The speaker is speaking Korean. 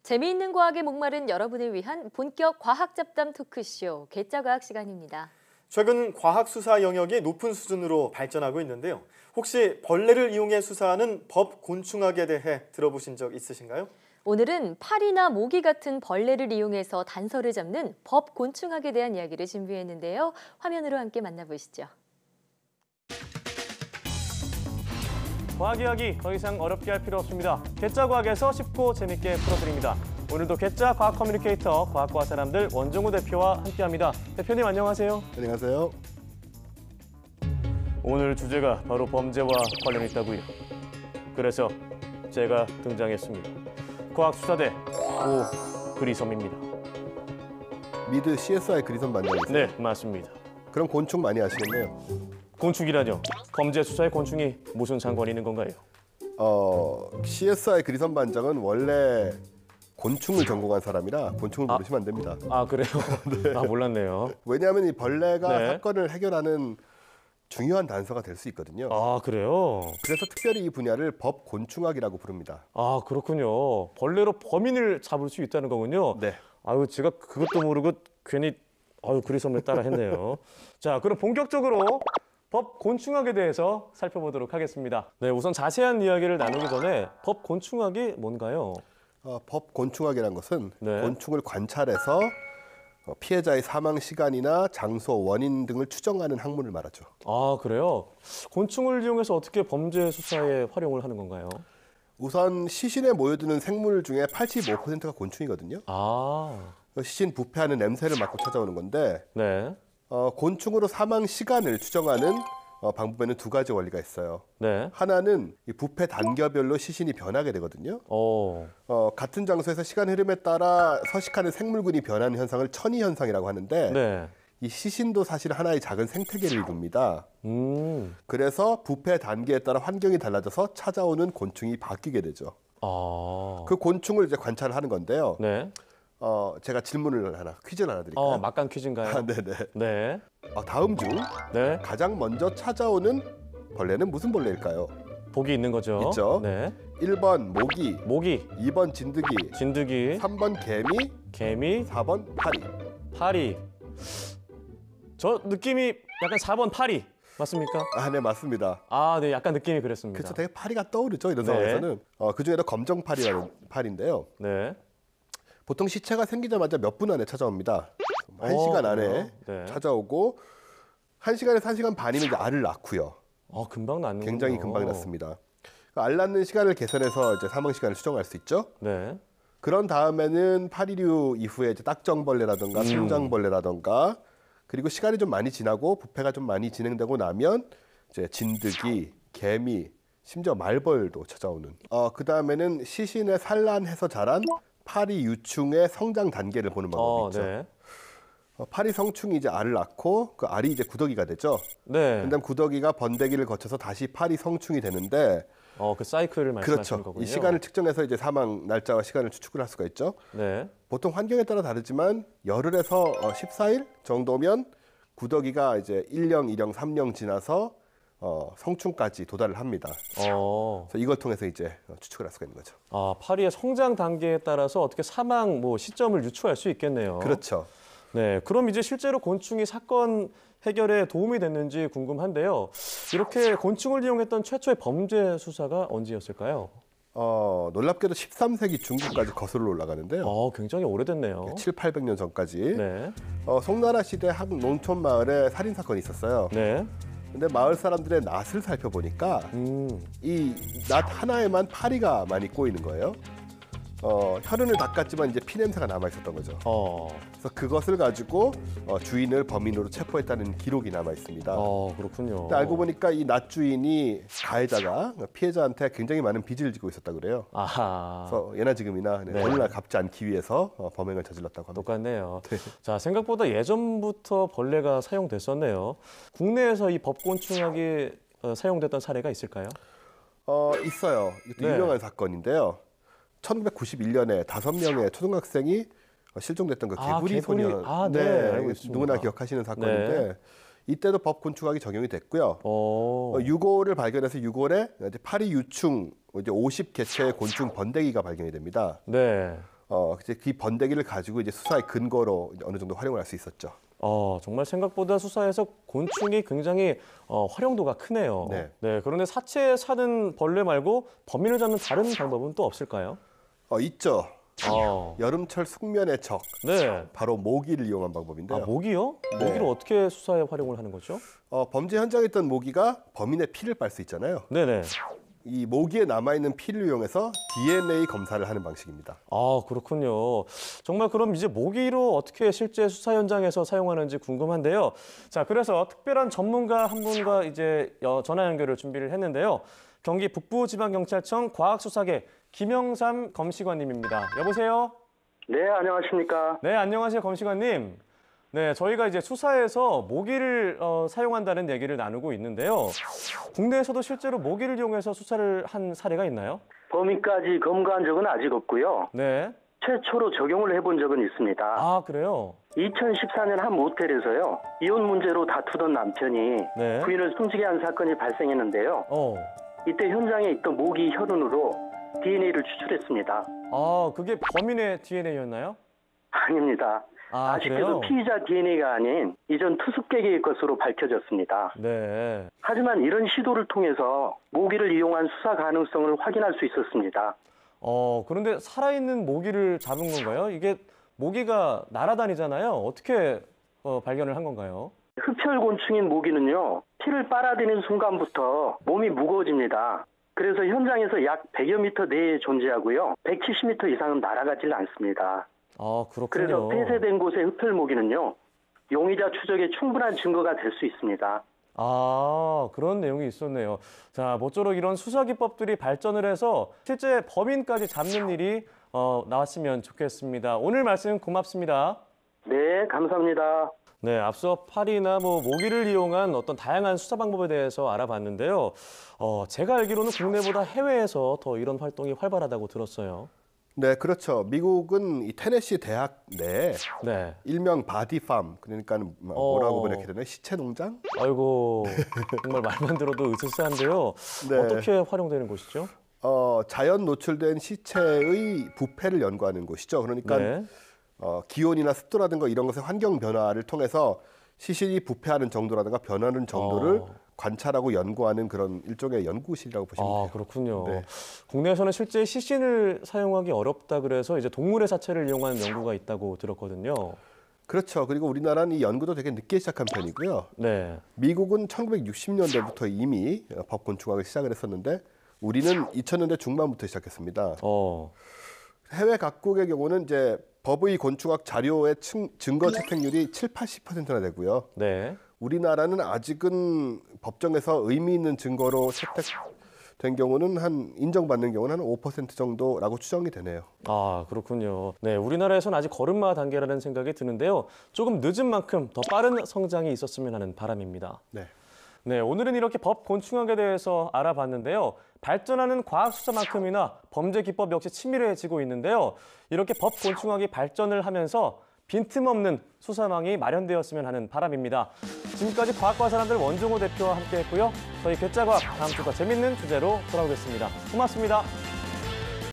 재미있는 과학에 목마른 여러분을 위한 본격 과학 잡담 토크쇼 개짜과학 시간입니다. 최근 과학 수사 영역이 높은 수준으로 발전하고 있는데요. 혹시 벌레를 이용해 수사하는 법곤충학에 대해 들어보신 적 있으신가요? 오늘은 파리나 모기 같은 벌레를 이용해서 단서를 잡는 법곤충학에 대한 이야기를 준비했는데요. 화면으로 함께 만나보시죠. 과학 이야기 더 이상 어렵게 할 필요 없습니다. 개짜과학에서 쉽고 재밌게 풀어드립니다. 오늘도 개짜 과학 커뮤니케이터 과학과 사람들 원종우 대표와 함께합니다. 대표님 안녕하세요. 안녕하세요. 오늘 주제가 바로 범죄와 관련이 있다고요. 그래서 제가 등장했습니다. 과학수사대 오 그리섬입니다. 미드 CSI 그리섬 반장이세요? 네, 맞습니다. 그럼 곤충 많이 아시겠네요. 곤충이라뇨? 범죄 수사에 곤충이 무슨 상관이 있는 건가요? CSI 그리섬 반장은 원래 곤충을 전공한 사람이라 곤충을 모르시면 안 됩니다. 아, 그래요? 네. 아, 몰랐네요. 왜냐하면 이 벌레가 네. 사건을 해결하는 중요한 단서가 될 수 있거든요. 아, 그래요? 그래서 특별히 이 분야를 법곤충학이라고 부릅니다. 아, 그렇군요. 벌레로 범인을 잡을 수 있다는 거군요. 네. 아유, 제가 그것도 모르고 괜히 그리섬을 따라 했네요. 자, 그럼 본격적으로 법곤충학에 대해서 살펴보도록 하겠습니다. 네, 우선 자세한 이야기를 나누기 전에 법곤충학이 뭔가요? 법곤충학이라는 것은 네. 곤충을 관찰해서 피해자의 사망 시간이나 장소, 원인 등을 추정하는 학문을 말하죠. 아, 그래요? 곤충을 이용해서 어떻게 범죄 수사에 활용을 하는 건가요? 우선 시신에 모여드는 생물 중에 85%가 곤충이거든요. 아, 시신 부패하는 냄새를 맡고 찾아오는 건데 네. 곤충으로 사망 시간을 추정하는 방법에는 두 가지 원리가 있어요. 네. 하나는 이 부패 단계별로 시신이 변하게 되거든요. 같은 장소에서 시간 흐름에 따라 서식하는 생물군이 변하는 현상을 천이 현상이라고 하는데 네. 이 시신도 사실 하나의 작은 생태계를 이룹니다. 그래서 부패 단계에 따라 환경이 달라져서 찾아오는 곤충이 바뀌게 되죠. 아. 그 곤충을 이제 관찰을 하는 건데요. 네. 제가 퀴즈를 하나 드릴까요? 막간 퀴즈인가요? 네네. 네. 다음 중 네. 가장 먼저 찾아오는 벌레는 무슨 벌레일까요? 복이 있는 거죠? 있죠. 네. 1번 모기, 모기, 2번 진드기, 진드기, 3번 개미, 개미, 4번 파리. 파리. 저 느낌이 약간 4번 파리. 맞습니까? 네, 맞습니다. 아, 네, 약간 느낌이 그랬습니다. 그렇죠. 되게 파리가 떠오르죠, 이런 네. 상황에서는. 그중에도 검정파리라는 파리인데요. 네. 보통 시체가 생기자마자 몇 분 안에 찾아옵니다. 1시간 안에 네. 찾아오고 1시간에서 1시간 반이면 이제 알을 낳고요. 금방 낳는 굉장히 금방 낳습니다. 알 낳는 시간을 계산해서 이제 사망 시간을 추정할 수 있죠. 네. 그런 다음에는 파리류 이후에 이제 딱정벌레라든가 송장벌레라든가 그리고 시간이 좀 많이 지나고 부패가 좀 많이 진행되고 나면 이제 진드기, 개미, 심지어 말벌도 찾아오는. 그 다음에는 시신에 산란해서 자란 파리 유충의 성장 단계를 보는 방법이 있죠. 네. 파리 성충이 이제 알을 낳고 그 알이 이제 구더기가 되죠. 네. 그다음 구더기가 번데기를 거쳐서 다시 파리 성충이 되는데. 그 사이클을 말씀하시는 그렇죠. 거군요. 이 시간을 측정해서 이제 사망 날짜와 시간을 추측을 할 수가 있죠. 네. 보통 환경에 따라 다르지만 열흘에서 14일 정도면 구더기가 이제 1령, 2령, 3령 지나서 성충까지 도달을 합니다. 그래서 이걸 통해서 이제 추측을 할 수가 있는 거죠. 파리의 성장 단계에 따라서 어떻게 사망 시점을 유추할 수 있겠네요. 그렇죠. 네, 그럼 이제 실제로 곤충이 사건 해결에 도움이 됐는지 궁금한데요. 이렇게 곤충을 이용했던 최초의 범죄 수사가 언제였을까요? 놀랍게도 13세기 중국까지 거슬러 올라가는데요. 굉장히 오래됐네요. 7, 800년 전까지. 네. 송나라 시대 한 농촌 마을에 살인 사건이 있었어요. 네. 근데 마을 사람들의 낫을 살펴보니까 이 낫 하나에만 파리가 많이 꼬이는 거예요. 혈흔을 닦았지만 이제 피 냄새가 남아 있었던 거죠. 그래서 그것을 가지고 주인을 범인으로 체포했다는 기록이 남아 있습니다. 그렇군요. 근데 알고 보니까 이 낫 주인이 가해자가 피해자한테 굉장히 많은 빚을 지고 있었다 그래요. 그래서 예나 지금이나 돈을 갚지 않기 위해서 범행을 저질렀다고 합니다. 똑같네요. 네. 자, 생각보다 예전부터 벌레가 사용됐었네요. 국내에서 이 법곤충학이 사용됐던 사례가 있을까요? 있어요. 이것도 유명한 사건인데요. 1991년에 5명의 초등학생이 실종됐던 그 개구리 소년. 네, 알고 있습니다. 누구나 기억하시는 사건인데 이때도 법곤충학이 적용이 됐고요. 6월을 발견해서 6월에 파리 유충 이제 50개체의 곤충 번데기가 발견이 됩니다. 네. 이제 그 번데기를 가지고 이제 수사의 근거로 이제 어느 정도 활용을 할 수 있었죠. 정말 생각보다 수사에서 곤충이 굉장히 활용도가 크네요. 네. 네, 그런데 사체에 사는 벌레 말고 범인을 잡는 다른 방법은 또 없을까요? 있죠. 어, 여름철 숙면의 적, 네. 바로 모기를 이용한 방법인데요. 모기요? 네. 모기를 어떻게 수사에 활용을 하는 거죠? 범죄 현장에 있던 모기가 범인의 피를 빨 수 있잖아요. 네네. 이 모기에 남아있는 피를 이용해서 DNA 검사를 하는 방식입니다. 그렇군요. 정말 그럼 이제 모기로 어떻게 실제 수사 현장에서 사용하는지 궁금한데요. 자, 그래서 특별한 전문가 한 분과 이제 전화 연결을 준비를 했는데요. 경기 북부지방경찰청 과학수사계 김영삼 검시관님입니다. 여보세요? 네, 안녕하십니까. 네, 안녕하세요, 검시관님. 네, 저희가 이제 수사에서 모기를 사용한다는 얘기를 나누고 있는데요. 국내에서도 실제로 모기를 이용해서 수사를 한 사례가 있나요? 범인까지 검거한 적은 아직 없고요. 네. 최초로 적용을 해본 적은 있습니다. 그래요? 2014년 한 모텔에서요. 이혼 문제로 다투던 남편이 네. 부인을 숨지게 한 사건이 발생했는데요. 이때 현장에 있던 모기 혈흔으로 DNA를 추출했습니다. 그게 범인의 DNA였나요? 아닙니다. 아쉽게도 그래요? 피의자 DNA가 아닌 이전 투숙객의 것으로 밝혀졌습니다. 네. 하지만 이런 시도를 통해서 모기를 이용한 수사 가능성을 확인할 수 있었습니다. 그런데 살아있는 모기를 잡은 건가요? 이게 모기가 날아다니잖아요. 어떻게 발견을 한 건가요? 흡혈곤충인 모기는요, 피를 빨아들이는 순간부터 몸이 무거워집니다. 그래서 현장에서 약 100여 미터 내에 존재하고요, 170미터 이상은 날아가질 않습니다. 그렇군요. 그래서 폐쇄된 곳의 흡혈모기는요, 용의자 추적에 충분한 증거가 될 수 있습니다. 그런 내용이 있었네요. 자, 모쪼록 이런 수사 기법들이 발전을 해서 실제 범인까지 잡는 일이 나왔으면 좋겠습니다. 오늘 말씀 고맙습니다. 네, 감사합니다. 네, 앞서 파리나 모기를 이용한 어떤 다양한 수사 방법에 대해서 알아봤는데요. 제가 알기로는 국내보다 해외에서 더 이런 활동이 활발하다고 들었어요. 네, 그렇죠. 미국은 이 테네시 대학 내에 네. 일명 바디팜, 그러니까 뭐라고 번역해야 되나? 시체 농장? 아이고, 정말 말만 들어도 으스스한데요. 네. 어떻게 활용되는 곳이죠? 자연 노출된 시체의 부패를 연구하는 곳이죠. 그러니까 네. 기온이나 습도라든가 이런 것의 환경 변화를 통해서 시신이 부패하는 정도라든가 변하는 정도를 관찰하고 연구하는 그런 일종의 연구실이라고 보시면 돼요. 그렇군요. 네. 국내에서는 실제 시신을 사용하기 어렵다 그래서 이제 동물의 사체를 이용한 연구가 있다고 들었거든요. 그렇죠. 그리고 우리나라는 이 연구도 되게 늦게 시작한 편이고요. 네. 미국은 1960년대부터 이미 법곤충학을 시작을 했었는데 우리는 2000년대 중반부터 시작했습니다. 해외 각국의 경우는 이제 법의 곤충학 자료의 증거 채택률이 7~80%나 되고요. 네. 우리나라는 아직은 법정에서 의미 있는 증거로 채택된 경우는 인정받는 경우는 한 5% 정도라고 추정이 되네요. 그렇군요. 네, 우리나라에서는 아직 걸음마 단계라는 생각이 드는데요. 조금 늦은 만큼 더 빠른 성장이 있었으면 하는 바람입니다. 네. 네, 오늘은 이렇게 법 곤충학에 대해서 알아봤는데요. 발전하는 과학 수사만큼이나 범죄 기법 역시 치밀해지고 있는데요. 이렇게 법 곤충학이 발전을 하면서 빈틈없는 수사망이 마련되었으면 하는 바람입니다. 지금까지 과학과 사람들 원종호 대표와 함께했고요. 저희 괴짜과학 다음 주가 재밌는 주제로 돌아오겠습니다. 고맙습니다.